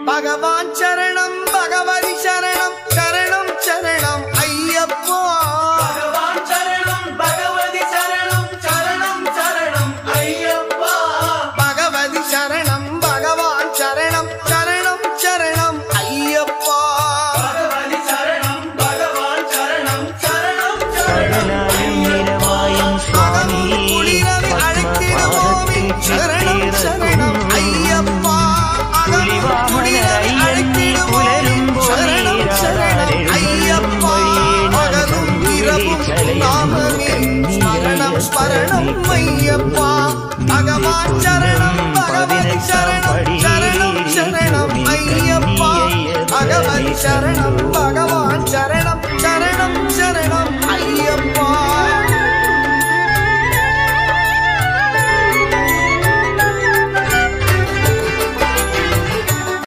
பகவான் சரணம் பகவதி சரணம் சரணம் சரணம் ஐயப்பா பகவான் சரணம் பகவதி சரணம் சரணம் சரணம் ஐயப்பா பகவதி சரணம் பகவான் சரணம் சரணம் சரணம் ஐயப்பா பகவதி சரணம் பகவான் சரணம் சரணம் சரணம் நிறவாயும் சுவாமி குளிரவி அழைத்திடுவோமே சரணம் சரணம் ஐயப்பா குளிரவி அழைத்திடுவோமே சரணம் சரணம் ஐயப்பா பகலும் இரவும் நாமமே ஸ்மரணம் ஸ்மரணம் ஐயப்பா பகவான் சரணம் பகவதி சரணம் சரணம் சரணம் ஐயப்பா பகவதி சரணம் பகவான் சரணம்